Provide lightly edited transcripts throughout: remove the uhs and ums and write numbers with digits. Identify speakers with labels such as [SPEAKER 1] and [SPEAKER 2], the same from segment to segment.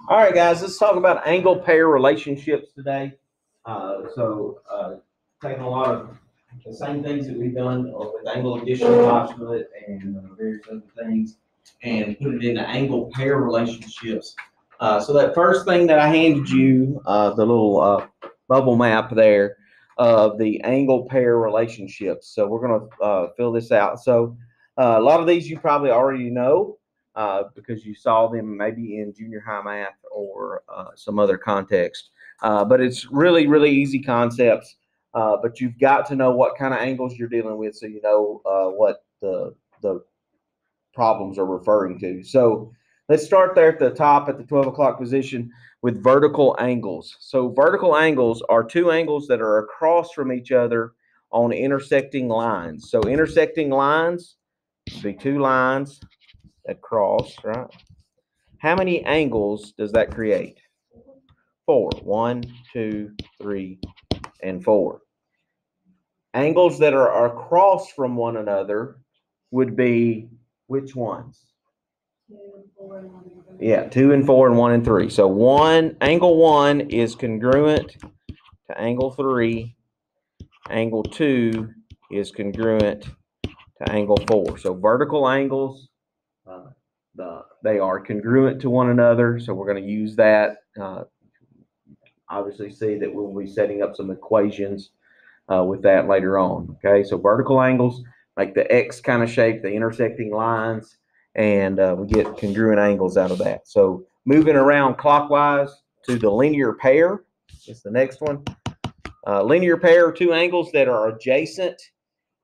[SPEAKER 1] All right, guys, let's talk about angle pair relationships today. Taking a lot of the same things that we've done with angle addition postulate and various other things, and put it into angle pair relationships. So that first thing that I handed you, the little bubble map there of the angle pair relationships. So we're going to fill this out. So a lot of these you probably already know. Because you saw them maybe in junior high math or some other context. But it's really, really easy concepts. But you've got to know what kind of angles you're dealing with so you know what the problems are referring to. So let's start there at the top at the 12 o'clock position with vertical angles. So vertical angles are two angles that are across from each other on intersecting lines. So intersecting lines would be two lines that cross, right? How many angles does that create? 4. 1, 2, 3, and 4. Angles that are across from one another would be which ones?
[SPEAKER 2] 2 and 4 and 1 and 3.
[SPEAKER 1] Yeah, 2 and 4 and 1 and 3. So angle 1 is congruent to angle 3. Angle 2 is congruent to angle 4. So vertical angles, they are congruent to one another. So we're going to use that. Obviously see that we'll be setting up some equations with that later on. Okay, so vertical angles make the X kind of shape, the intersecting lines, and we get congruent angles out of that. So moving around clockwise to the linear pair is the next one. Linear pair are two angles that are adjacent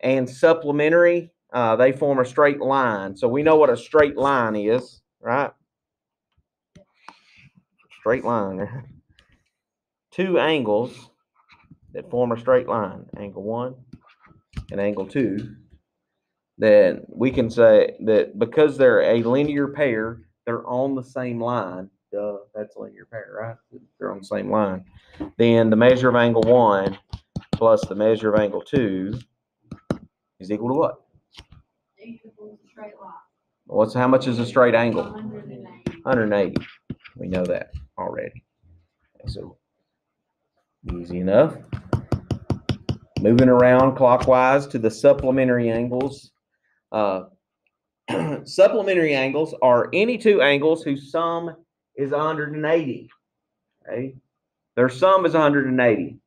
[SPEAKER 1] and supplementary. They form a straight line. So we know what a straight line is, right? Straight line. Two angles that form a straight line, angle 1 and angle 2, then we can say that because they're a linear pair, they're on the same line. Duh, that's a linear pair, right? They're on the same line. Then the measure of angle 1 plus the measure of angle 2 is equal to what?
[SPEAKER 2] Equals a straight line.
[SPEAKER 1] How much is a straight angle?
[SPEAKER 2] 180.
[SPEAKER 1] 180. We know that already. So easy enough. Moving around clockwise to the supplementary angles. Supplementary angles are any two angles whose sum is 180. Okay? Their sum is 180.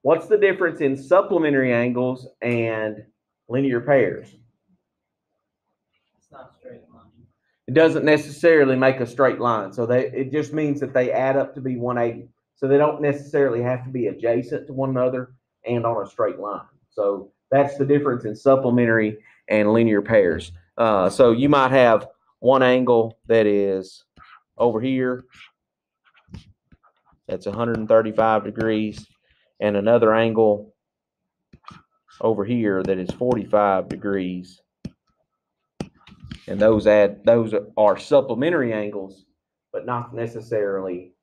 [SPEAKER 1] What's the difference in supplementary angles and linear pairs?
[SPEAKER 3] It's not a straight line.
[SPEAKER 1] It doesn't necessarily make a straight line. So it just means that they add up to be 180. So they don't necessarily have to be adjacent to one another and on a straight line. So that's the difference in supplementary and linear pairs. So you might have one angle that is over here, that's 135 degrees, and another angle over here that is 45 degrees. And those are supplementary angles, but not necessarily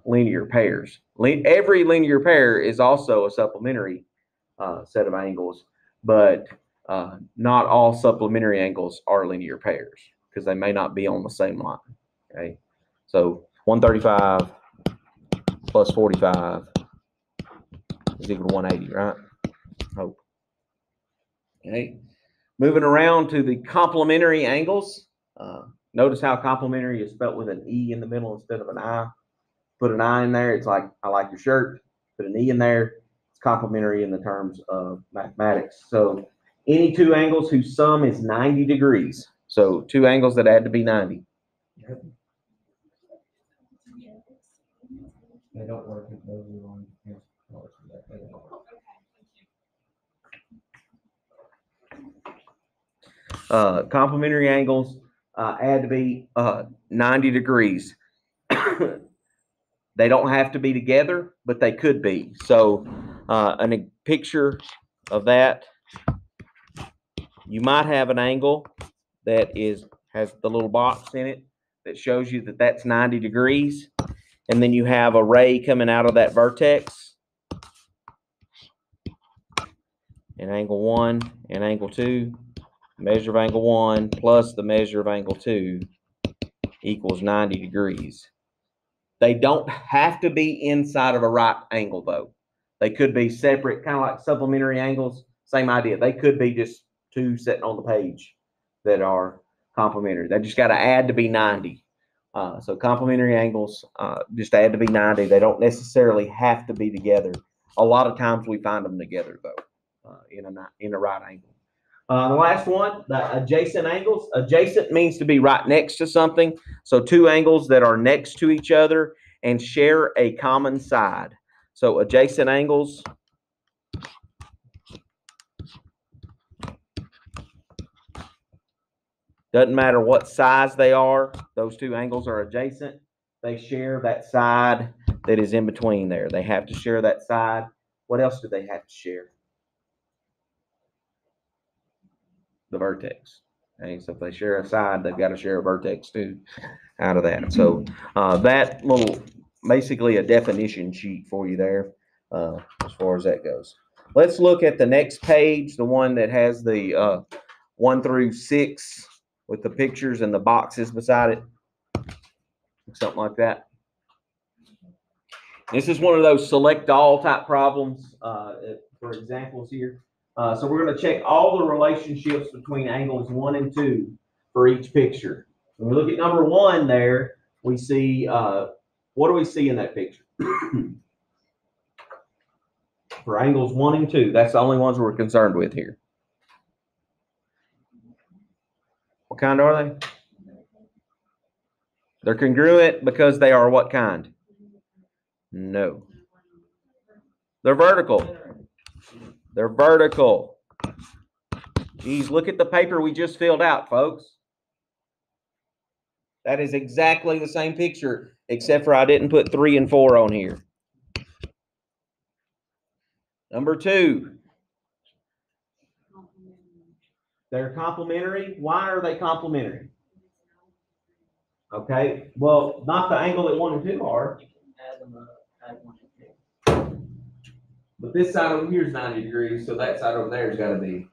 [SPEAKER 1] linear pairs. Every linear pair is also a supplementary set of angles, but not all supplementary angles are linear pairs because they may not be on the same line. Okay, so 135 plus 45 is equal to 180, right? Hope. Okay, moving around to the complementary angles. Notice how complementary is spelled with an E in the middle instead of an I. Put an I in there, it's like I like your shirt. Put an E in there, it's complementary in the terms of mathematics. So any two angles whose sum is 90 degrees. So two angles that add to be 90. They don't work if those are on. Complementary angles add to be 90 degrees. They don't have to be together, but they could be. So a picture of that, you might have an angle that has the little box in it that shows you that that's 90 degrees. And then you have a ray coming out of that vertex. And angle 1 and angle 2. Measure of angle 1 plus the measure of angle 2 equals 90 degrees. They don't have to be inside of a right angle, though. They could be separate, kind of like supplementary angles. Same idea. They could be just two sitting on the page that are complementary. They just got to add to be 90. So complementary angles just add to be 90. They don't necessarily have to be together. A lot of times we find them together, though, in a right angle. The last one, the adjacent angles. Adjacent means to be right next to something. So two angles that are next to each other and share a common side. So adjacent angles. Doesn't matter what size they are. Those two angles are adjacent. They share that side that is in between there. They have to share that side. What else do they have to share? The vertex. Okay, so if they share a side, they've got to share a vertex too out of that. So that little, basically a definition sheet for you there as far as that goes. Let's look at the next page, the one that has the 1 through 6 with the pictures and the boxes beside it. Something like that. This is one of those select all type problems for examples here. So we're going to check all the relationships between angles 1 and 2 for each picture. When we look at number 1 there, we see, what do we see in that picture? For angles 1 and 2, that's the only ones we're concerned with here. What kind are they? They're congruent because they are what kind? No. They're vertical. They're vertical. Geez, look at the paper we just filled out, folks. That is exactly the same picture, except for I didn't put 3 and 4 on here. Number 2. They're complementary. Why are they complementary? Okay, well, not the angle that 1 and 2 are. But this side over here is 90 degrees, so that side over there has got to be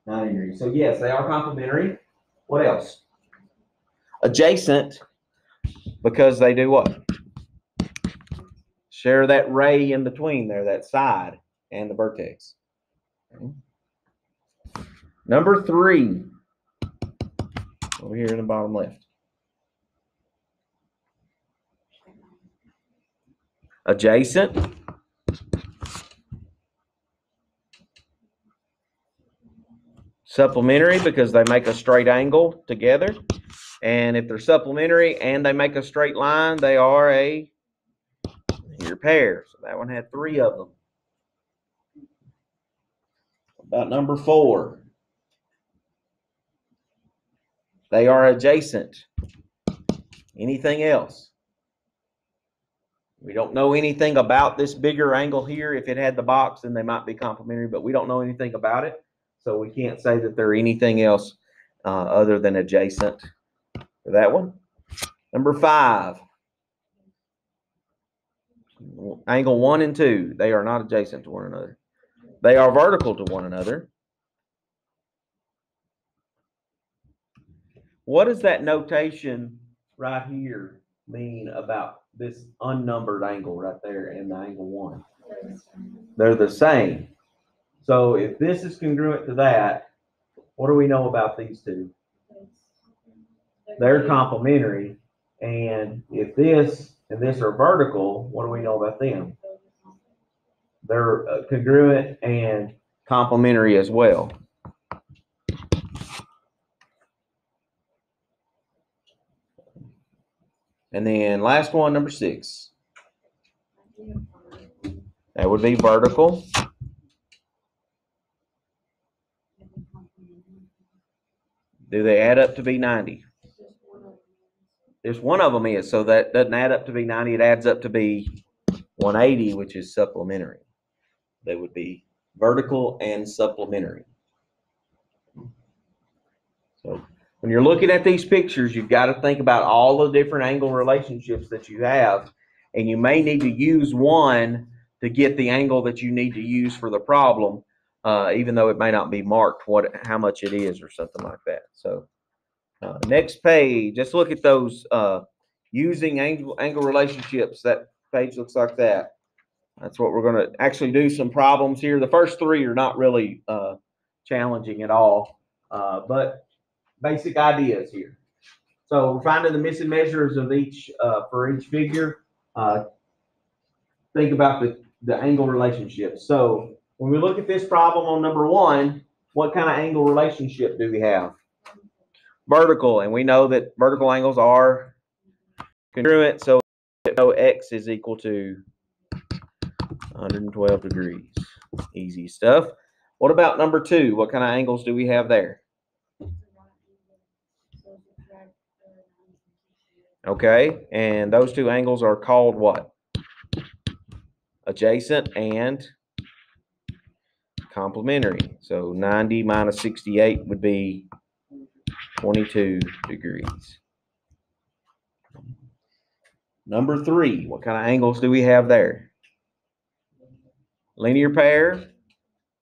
[SPEAKER 1] 90 degrees. So yes, they are complementary. What else? Adjacent, because they do what? Share that ray in between there, that side and the vertex. Okay. Number 3, over here in the bottom left. Adjacent. Supplementary because they make a straight angle together. And if they're supplementary and they make a straight line, they are a pair. So that one had 3 of them. About number 4. They are adjacent. Anything else? We don't know anything about this bigger angle here. If it had the box, then they might be complementary, but we don't know anything about it. So we can't say that they're anything else other than adjacent for that one. Number 5. Angle 1 and 2. They are not adjacent to one another. They are vertical to one another. What does that notation right here mean about this unnumbered angle right there and the angle 1? They're the same. So if this is congruent to that, what do we know about these two? They're complementary. And if this and this are vertical, what do we know about them? They're congruent and complementary as well. And then last one, number 6. That would be vertical. Do they add up to be 90? There's one of them is, so that doesn't add up to be 90. It adds up to be 180, which is supplementary. They would be vertical and supplementary. So when you're looking at these pictures, you've got to think about all the different angle relationships that you have, and you may need to use one to get the angle that you need to use for the problem, even though it may not be marked how much it is or something like that. So
[SPEAKER 3] Next page, let's look at those using angle relationships. That page looks like that. That's what we're going to actually do some problems here. The first three are not really challenging at all, but basic ideas here. So we're finding the missing measures of each for each figure. Think about the angle relationship. So when we look at this problem on number 1, what kind of angle relationship do we have? Vertical, and we know that vertical angles are congruent, so x is equal to 112 degrees. Easy stuff. What about number 2? What kind of angles do we have there? Okay, and those two angles are called what? Adjacent and complementary. So 90 minus 68 would be 22 degrees. Number 3, what kind of angles do we have there? Linear pair,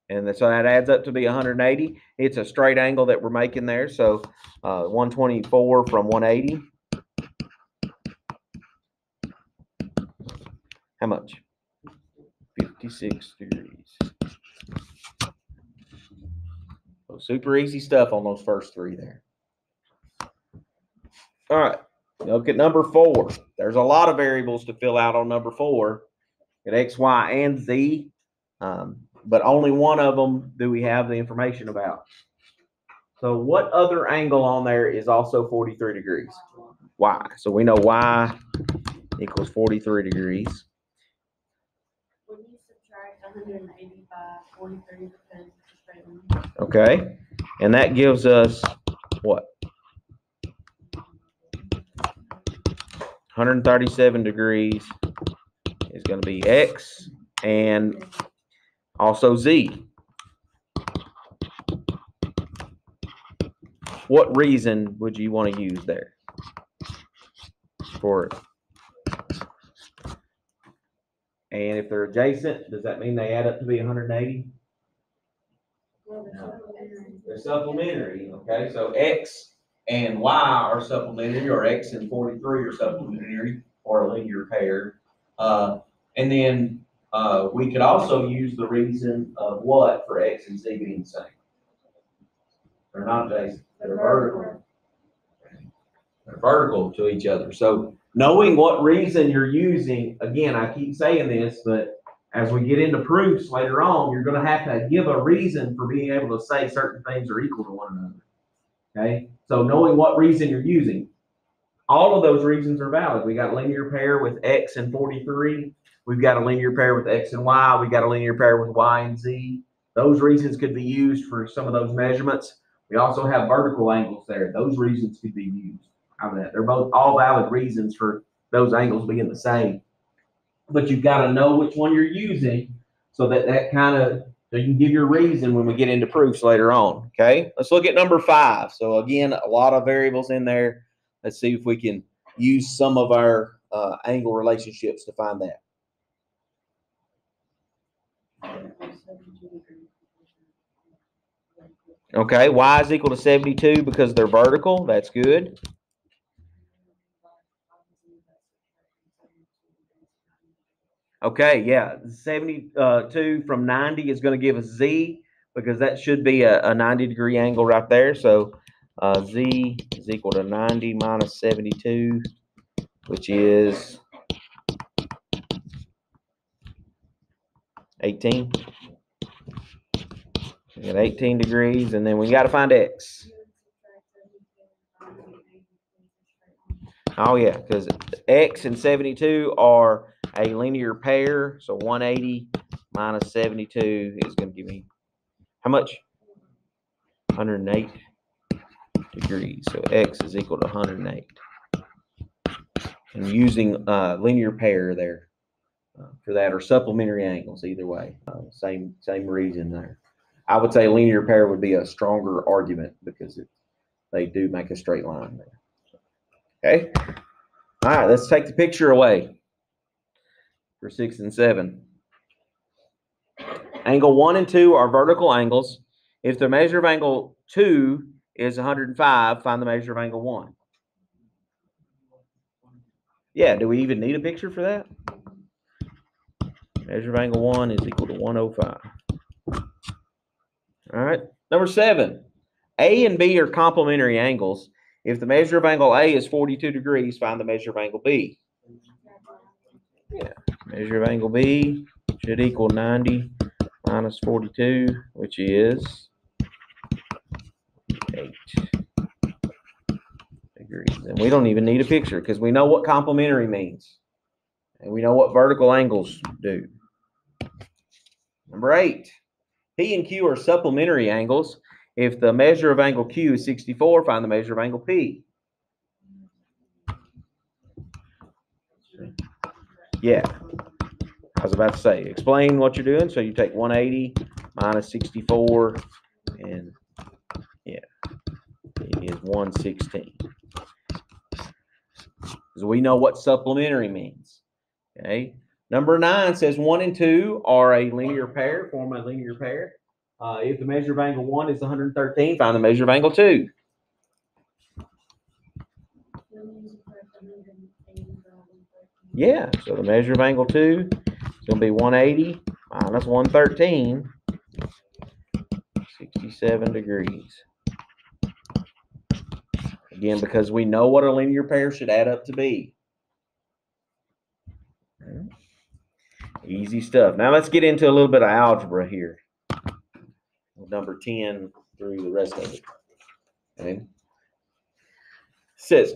[SPEAKER 3] and so that adds up to be 180. It's a straight angle that we're making there, so 124 from 180. How much? 56 degrees. So super easy stuff on those first 3 there. All right, look at number 4. There's a lot of variables to fill out on number 4. At X, Y, and Z, but only one of them do we have the information about. So what other angle on there is also 43 degrees? Y. So we know Y equals 43 degrees.
[SPEAKER 2] When you subtract 185, 43 because it's a straight line.
[SPEAKER 3] Okay, and that gives us what? 137 degrees is going to be X, and also Z. What reason would you want to use there for it? And if they're adjacent, does that mean they add up to be 180? No. They're supplementary, okay? So X and Y are supplementary, or X and 43 are supplementary, or a linear pair. And then we could also use the reason of what for X and Z being the same. They're not adjacent, they're vertical. They're vertical to each other. So knowing what reason you're using, again, I keep saying this, but as we get into proofs later on, you're going to have to give a reason for being able to say certain things are equal to one another. Okay? So knowing what reason you're using, all of those reasons are valid. We got a linear pair with X and 43. We've got a linear pair with X and Y. We've got a linear pair with Y and Z. Those reasons could be used for some of those measurements. We also have vertical angles there. Those reasons could be used. They're both all valid reasons for those angles being the same. But you've got to know which one you're using so that kind of, so you can give your reason when we get into proofs later on. Okay, let's look at number 5. So again, a lot of variables in there. Let's see if we can use some of our angle relationships to find that. Okay, Y is equal to 72 because they're vertical. That's good. Okay, yeah, 72 from 90 is going to give us Z because that should be a 90-degree angle right there. So Z is equal to 90 minus 72, which is 18. We got 18 degrees, and then we got to find X. Oh, yeah, because X and 72 are a linear pair, so 180 minus 72 is going to give me how much? 108 degrees. So X is equal to 108. And using linear pair there for that, or supplementary angles, either way. Same reason there. I would say linear pair would be a stronger argument because they do make a straight line there. Okay. All right, let's take the picture away for 6 and 7. Angle 1 and 2 are vertical angles. If the measure of angle 2
[SPEAKER 1] is 105. Find the measure of angle 1. Yeah, do we even need a picture for that? Measure of angle 1 is equal to 105. All right. Number 7. A and B are complementary angles. If the measure of angle A is 42 degrees, find the measure of angle B. Yeah. Measure of angle B should equal 90 minus 42, which is 8 degrees. And we don't even need a picture because we know what complementary means. And we know what vertical angles do. Number 8. P and Q are supplementary angles. If the measure of angle Q is 64, find the measure of angle P. Yeah, I was about to say, explain what you're doing. So you take 180 minus 64, and yeah, it is 116. Because we know what supplementary means. Okay. Number 9 says 1 and 2 are a linear pair, form a linear pair. If the measure of angle 1 is 113, find the measure of angle 2. Yeah, so the measure of angle 2 is going to be 180 minus 113, 67 degrees. Again, because we know what a linear pair should add up to be. Easy stuff. Now let's get into a little bit of algebra here. Number 10 through the rest of it. Okay. It says,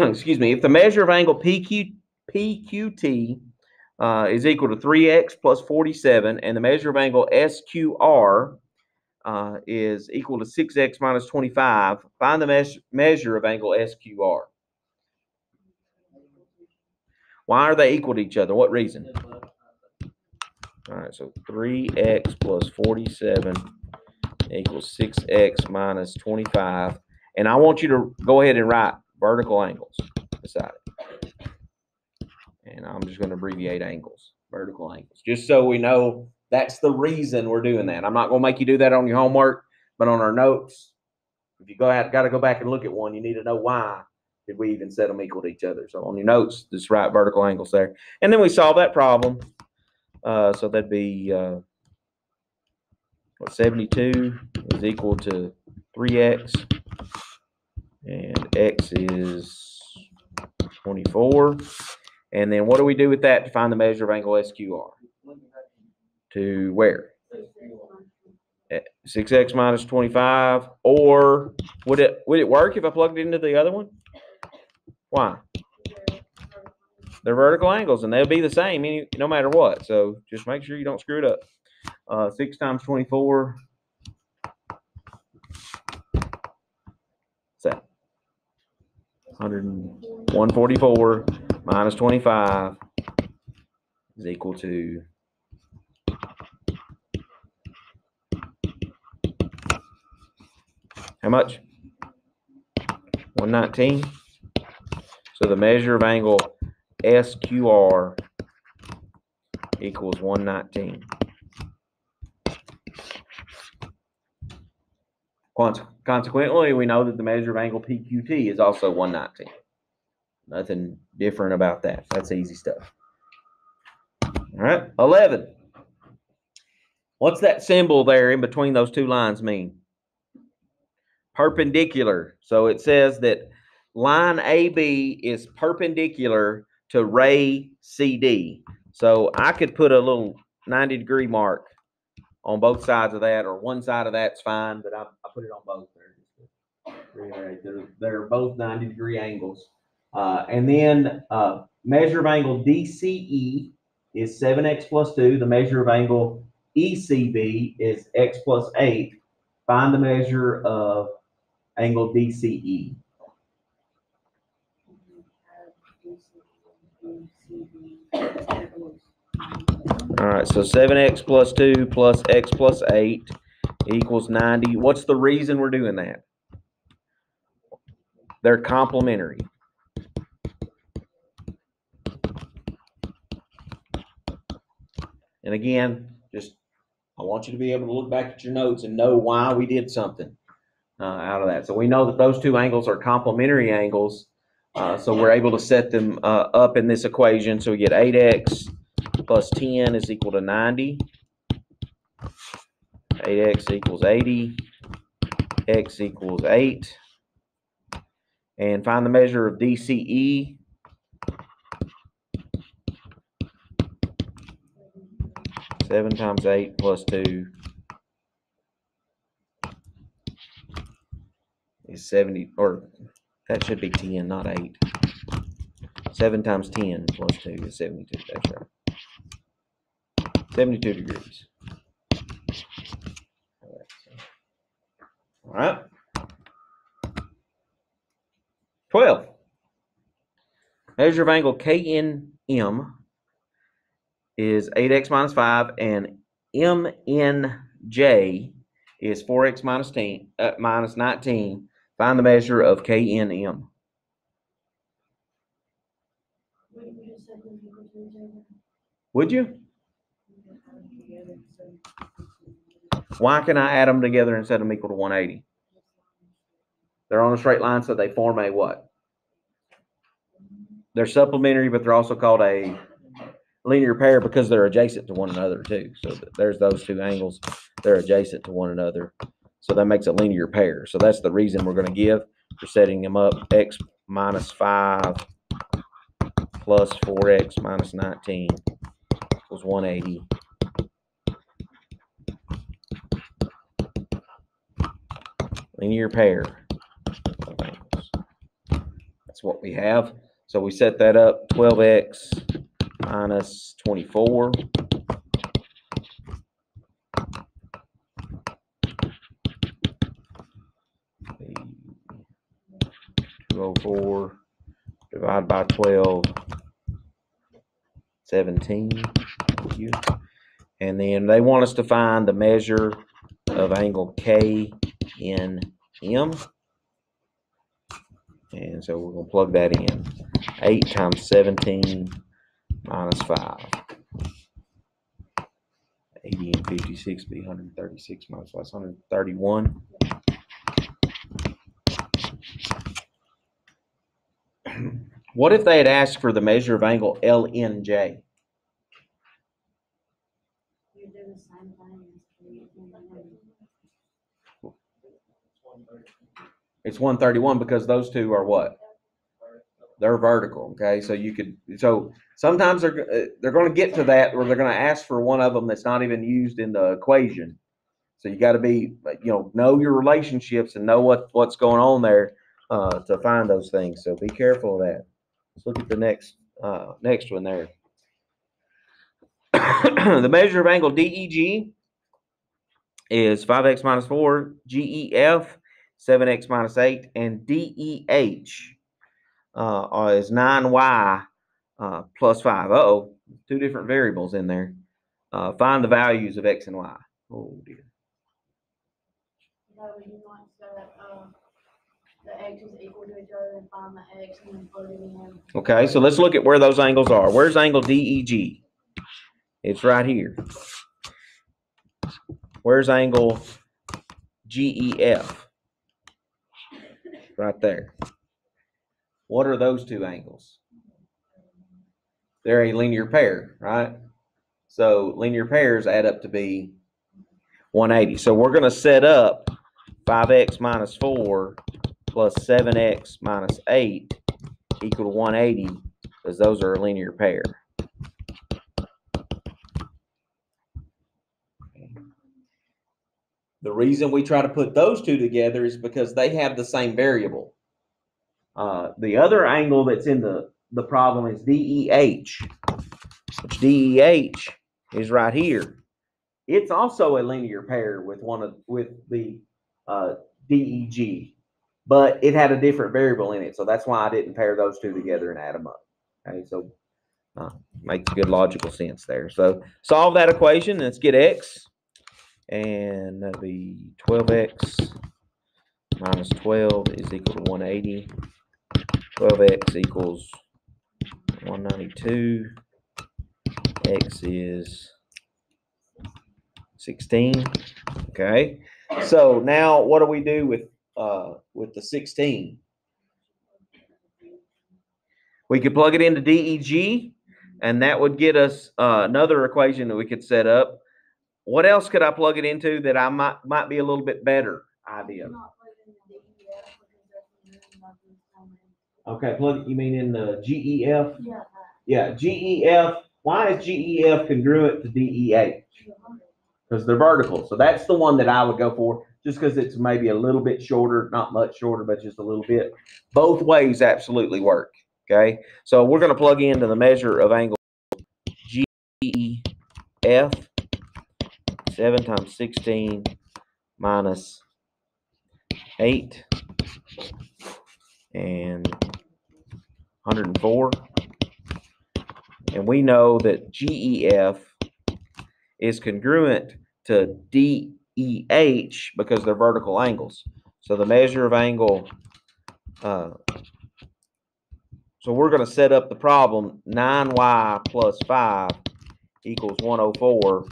[SPEAKER 1] excuse me, if the measure of angle PQT is equal to 3x plus 47, and the measure of angle SQR is equal to 6x minus 25, find the measure of angle SQR. Why are they equal to each other? What reason? All right, so 3x plus 47 equals 6x minus 25. And I want you to go ahead and write vertical angles beside it. And I'm just going to abbreviate angles, vertical angles, just so we know that's the reason we're doing that. I'm not going to make you do that on your homework, but on our notes, if you got to go back and look at one, you need to know why did we even set them equal to each other. So on your notes, just write vertical angles there. And then we solve that problem. So that'd be 72 is equal to 3x, and x is 24. And then what do we do with that to find the measure of angle SQR? To where? 6x minus 25. Or would it work if I plugged it into the other one? Why? They're vertical angles, and they'll be the same no matter what. So just make sure you don't screw it up. 6 times 24. So 144 minus 25 is equal to how much? 119. So the measure of angle SQR equals 119. Consequently, we know that the measure of angle PQT is also 119. Nothing different about that. That's easy stuff. All right, 11. What's that symbol there in between those two lines mean? Perpendicular. So it says that line AB is perpendicular to ray CD. So I could put a little 90-degree mark on both sides of that, or one side of that's fine, but I put it on both there. They're both 90-degree angles. And then measure of angle DCE is 7x plus 2. The measure of angle ECB is x plus 8. Find the measure of angle DCE. All right, so 7x plus 2 plus x plus 8 equals 90. What's the reason we're doing that? They're complementary. And again, I want you to be able to look back at your notes and know why we did something. out of that. So we know that those two angles are complementary angles. So we're able to set them up in this equation. So we get 8x plus 10 is equal to 90. 8x equals 80. X equals 8. And find the measure of DCE. 7 times 8 plus 2 is 70, or that should be 10, not 8. 7 times 10 plus 2 is 72. That's right. 72 degrees. All right. 12. Measure of angle KNM is 8x minus 5, and MNJ is 4x minus 19. Find the measure of KNM. Would you? Why can I add them together and set them equal to 180? They're on a straight line, so they form a what? They're supplementary, but they're also called a linear pair because they're adjacent to one another too. So there's those two angles. They're adjacent to one another. So that makes a linear pair. So that's the reason we're going to give for setting them up. X minus 5 plus 4x minus 19 equals 180. Linear pair of angles. That's what we have. So we set that up. 12x minus 24 204 divided by 12, 17. And then they want us to find the measure of angle KNM. And so we're going to plug that in. 8 times 17 minus 5. 80 and 56 be 136 minus 5, 131. What if they had asked for the measure of angle LNJ?
[SPEAKER 2] You do the same thing as
[SPEAKER 1] It's 131 because those two are what? They're vertical. Okay, so you could. So sometimes they're going to get to that where they're going to ask for one of them that's not even used in the equation. So you got to be, know your relationships and know what's going on there to find those things. So be careful of that. Let's look at the next one there. The measure of angle DEG is 5x minus 4, GEF 7x minus 8, and DEH is 9y plus 5. Uh-oh, two different variables in there. Find the values of x and y. Oh, dear.
[SPEAKER 2] The x is equal to each other and find the x and then plug it in.
[SPEAKER 1] Okay, so let's look at where those angles are. Where's angle DEG? It's right here. Where's angle GEF? Right there. What are those two angles? They're a linear pair, right? So linear pairs add up to be 180. So we're going to set up 5x minus 4 plus 7x minus 8 equal to 180 because those are a linear pair. The reason we try to put those two together is because they have the same variable. The other angle that's in the problem is DEH, which DEH is right here. It's also a linear pair with the DEG, but it had a different variable in it, so that's why I didn't pair those two together and add them up. Okay, so makes good logical sense there. So solve that equation. Let's get x, and that'll be 12x minus 12 is equal to 180. 12x equals 192. X is 16. Okay. So now what do we do with
[SPEAKER 3] with the 16. We could plug it into DEG, and that would get us another equation that we could set up. What else could I plug it into that I might be a little bit better idea? Okay, plug it, you mean in the GEF?
[SPEAKER 2] Yeah.
[SPEAKER 3] Yeah, GEF. Why is GEF congruent to DEH? Because they're vertical. So that's the one that I would go for, just because it's maybe a little bit shorter, not much shorter, but just a little bit. Both ways absolutely work. Okay, so we're going to plug into the measure of angle GEF, 7 times 16 minus 8 and 104. And we know that GEF is congruent to DEH because they're vertical angles. So the measure of angle, so we're going to set up the problem 9y plus 5 equals 104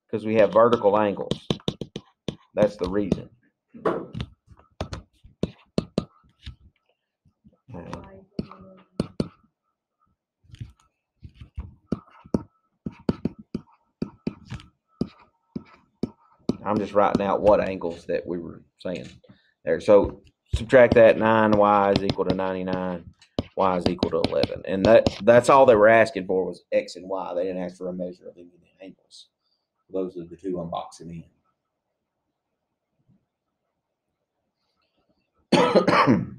[SPEAKER 3] because we have vertical angles. That's the reason. I'm just writing out what angles that we were saying there. So subtract that, 9y is equal to 99, y is equal to 11. And that's all they were asking for was x and y. They didn't ask for a measure of any of the angles. Those are the two I'm boxing in.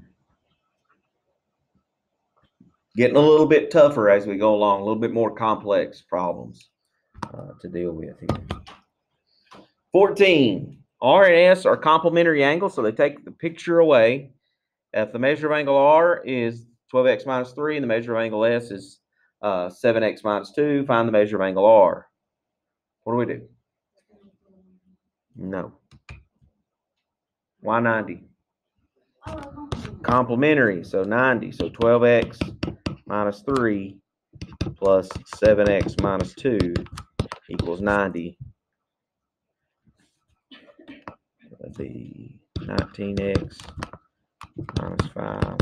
[SPEAKER 3] Getting a little bit tougher as we go along, a little bit more complex problems to deal with here. 14. R and S are complementary angles, so they take the picture away. If the measure of angle R is 12x minus 3 and the measure of angle S is 7x minus 2, find the measure of angle R. What do we do? No. Why 90? Complementary, so 90. So 12x minus 3 plus 7x minus 2 equals 90. That'd be 19x minus 5.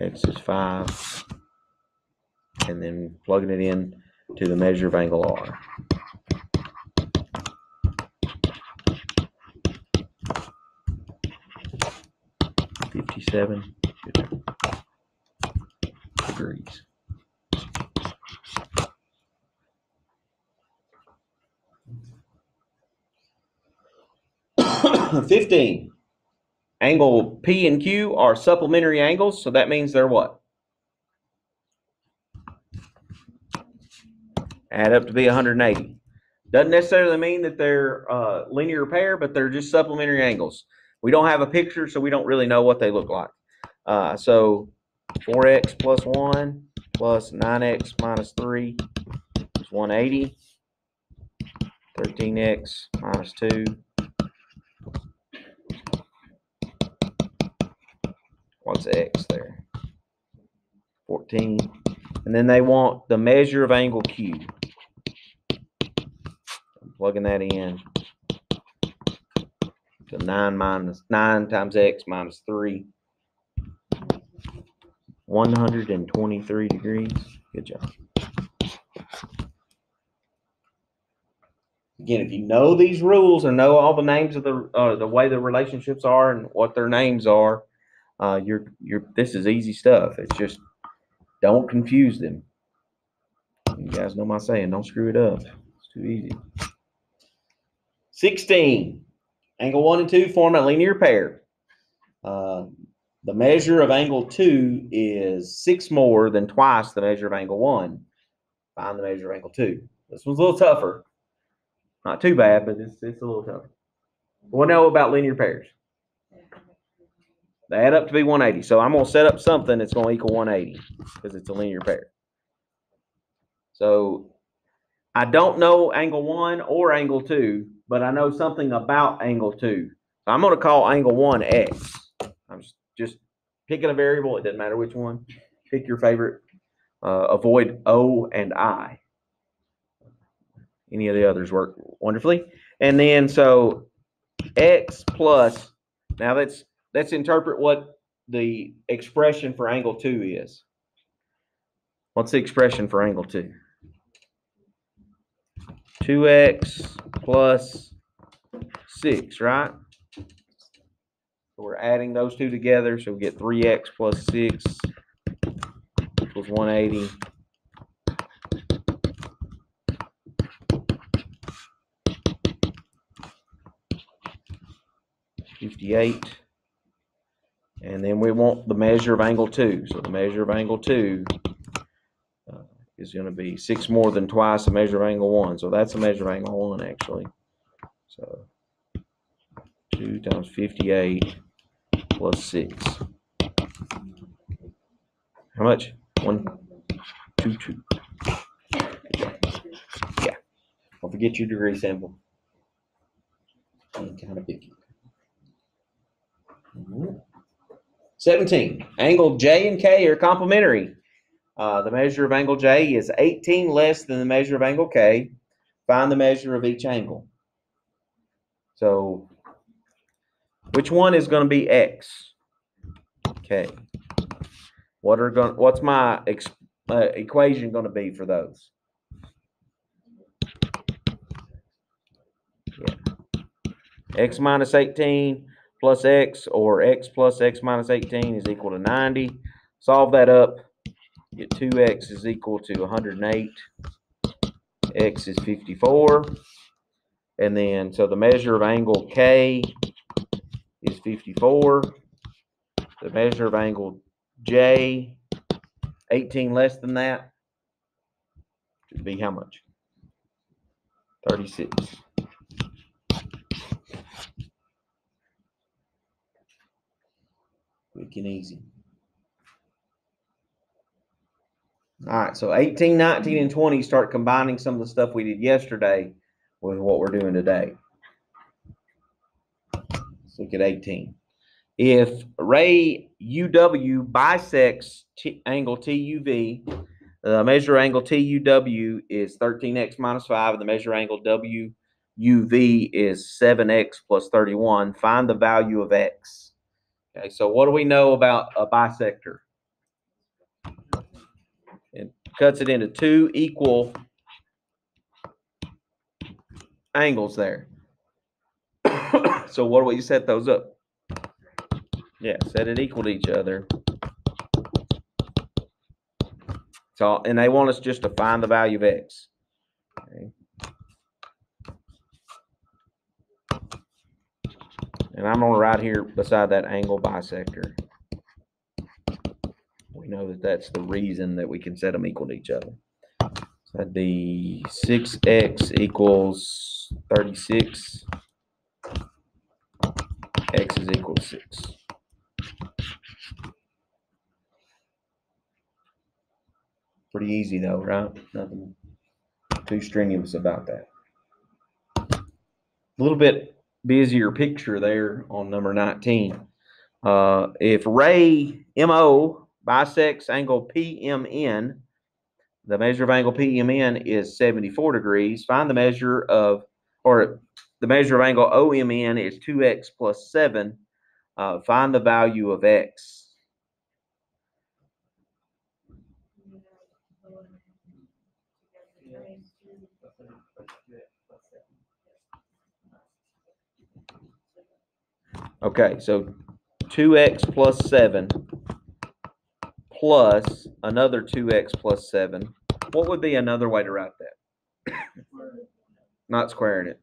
[SPEAKER 3] X is 5. And then plugging it in to the measure of angle R. .57 degrees. 15. Angle P and Q are supplementary angles, so that means they're what? Add up to be 180. Doesn't necessarily mean that they're linear pair, but they're just supplementary angles. We don't have a picture, so we don't really know what they look like. So 4x plus 1 plus 9x minus 3 is 180. 13x minus 2. What's x there? 14. And then they want the measure of angle Q. I'm plugging that in to 9 times x minus 3. 123 degrees. Good job. Again, if you know these rules and know all the names of the way the relationships are and what their names are, this is easy stuff. It's just don't confuse them. You guys know my saying, don't screw it up. It's too easy. 16. Angle 1 and 2 form a linear pair. The measure of angle 2 is 6 more than twice the measure of angle 1. Find the measure of angle 2. This one's a little tougher. Not too bad, but it's a little tougher. We'll know about linear pairs. They add up to be 180. So I'm going to set up something that's going to equal 180 because it's a linear pair. So I don't know angle 1 or angle 2, but I know something about angle 2. So I'm going to call angle 1 x. I'm just picking a variable. It doesn't matter which one. Pick your favorite avoid O and I. Any of the others work wonderfully. And then so X plus, now let's interpret what the expression for angle 2 is. What's the expression for angle 2? 2x plus 6, right? So we're adding those two together, so we get 3x plus 6 equals 180. $58. And then we want the measure of angle 2. So the measure of angle 2 is going to be 6 more than twice the measure of angle 1. So that's the measure of angle 1, actually. So 2 times 58 plus 6. How much? 1, 2, 2. Yeah. Don't forget your degree symbol. I'm kind of picky. 17. Angle J and K are complementary. The measure of angle J is 18 less than the measure of angle K. Find the measure of each angle. So, which one is going to be X? K. What's my equation going to be for those? Yeah. X minus 18 plus X, or X plus X minus 18 is equal to 90. Solve that up. Get 2X is equal to 108. X is 54. And then, so the measure of angle K is 54. The measure of angle J, 18 less than that, should be how much? 36. Quick and easy. All right, so 18, 19, and 20 start combining some of the stuff we did yesterday with what we're doing today. Let's look at 18. If ray UW bisects angle TUV, the measure angle TUW is 13x minus 5, and the measure angle WUV is 7x plus 31. Find the value of x. Okay, so what do we know about a bisector? It cuts it into two equal angles there. So what do we set those up? Yeah, set it equal to each other. So, and they want us just to find the value of x. Okay. And I'm going to write here beside that angle bisector. We know that that's the reason that we can set them equal to each other. So that'd be 6x equals 36. X is equal to 6. Pretty easy though, right? Nothing too strenuous about that. A little bit busier picture there on number 19. If ray MO bisects angle PMN, the measure of angle PMN is 74 degrees. Find the measure of, or the measure of angle OMN is 2x plus 7. Find the value of x. Okay, so 2x plus 7 plus another 2x plus 7. What would be another way to write that? Not squaring it.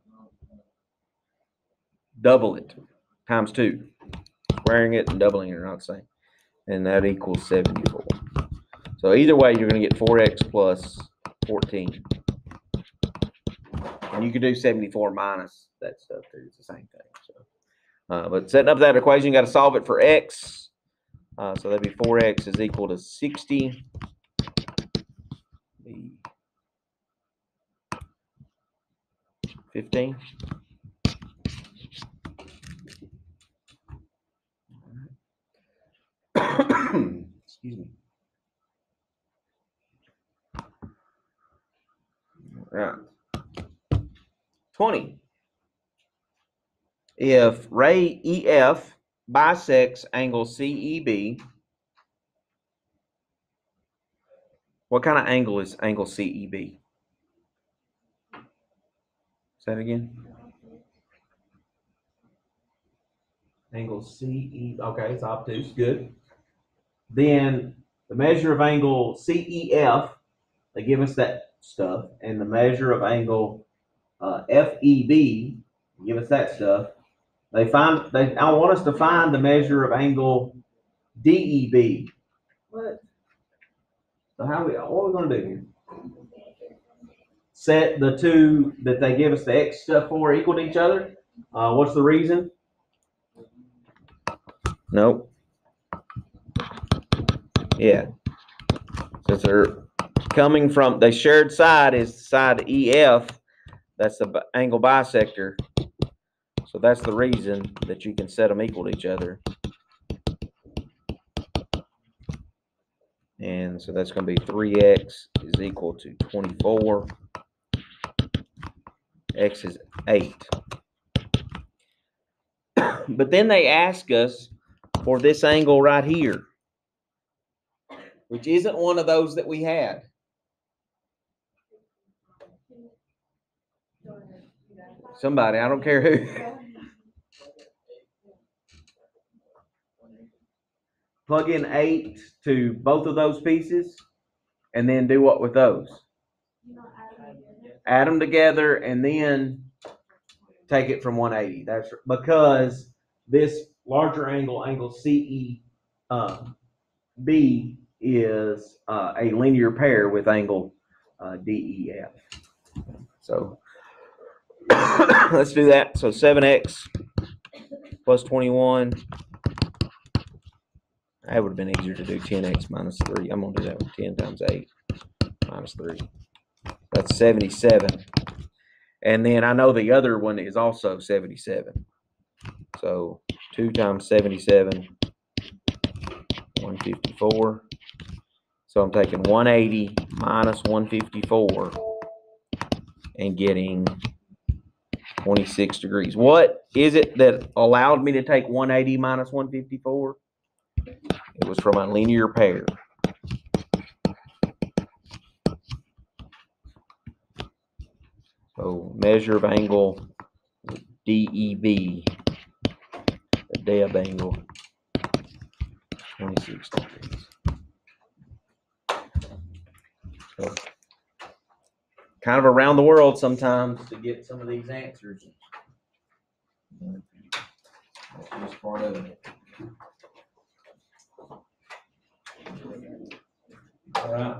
[SPEAKER 3] Double it times 2. Squaring it and doubling it are not the same. And that equals 74. So either way, you're going to get 4x plus 14. And you could do 74 minus that stuff too. It's the same thing. So, but setting up that equation, you got to solve it for x. So that'd be 4x is equal to 60. 15. Excuse me.
[SPEAKER 1] 20. If ray EF bisects angle CEB, what kind of angle is angle CEB? Say that again. Angle CE, okay, it's obtuse, good. Then the measure of angle CEF, they give us that stuff, and the measure of angle FEB, give us that stuff. I want us to find the measure of angle DEB. What? So what are we going to do here? Set the two that they give us the X stuff for equal to each other. What's the reason? Nope. Yeah. Since they're coming from, the shared side is the side EF. That's the angle bisector. So that's the reason that you can set them equal to each other. And so that's going to be 3x is equal to 24. X is 8. But then they ask us for this angle right here, which isn't one of those that we had. Somebody, I don't care who. Plug in 8 to both of those pieces, and then do what with those? Add them together, and then take it from 180. That's because this larger angle, angle CEB, is a linear pair with angle DEF. So let's do that. So 7x plus 21. That would have been easier to do 10x minus 3. I'm going to do that with 10 times 8 minus 3. That's 77. And then I know the other one is also 77. So 2 times 77, 154. So I'm taking 180 minus 154 and getting 26 degrees. What is it that allowed me to take 180 minus 154? It was from a linear pair. So measure of angle DEB, the Deb angle, 26 degrees. So, kind of around the world sometimes to get some of these answers. That's just part of it. All right.